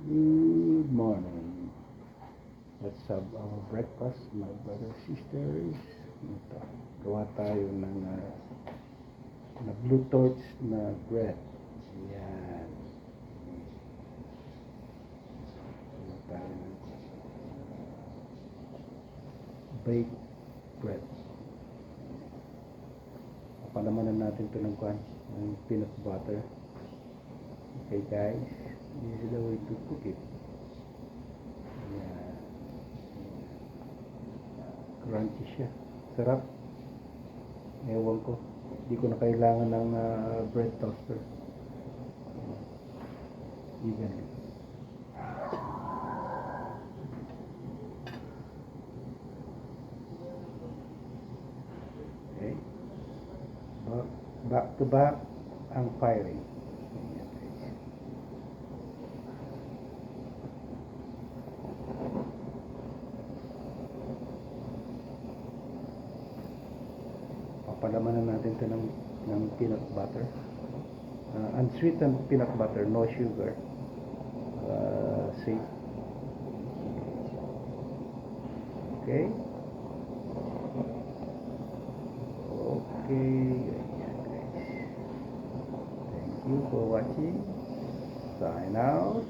Good morning. Let's have our breakfast, my brothers, sisters. Ito, gawa tayo ng na blue torch na bread. Ayan. Gawa tayo ng baked bread. Papalamanan natin ito ng peanut butter. Okay guys, this is the way to cook it. Ayan. Crunchy siya. Sarap. Ewan ko. Hindi ko na kailangan ng bread toaster. Even. Okay. Back to back ang firing. Papalamanan natin ito ng peanut butter. Unsweetened peanut butter, no sugar. Safe. Okay. Okay. Thank you for watching. Sign out.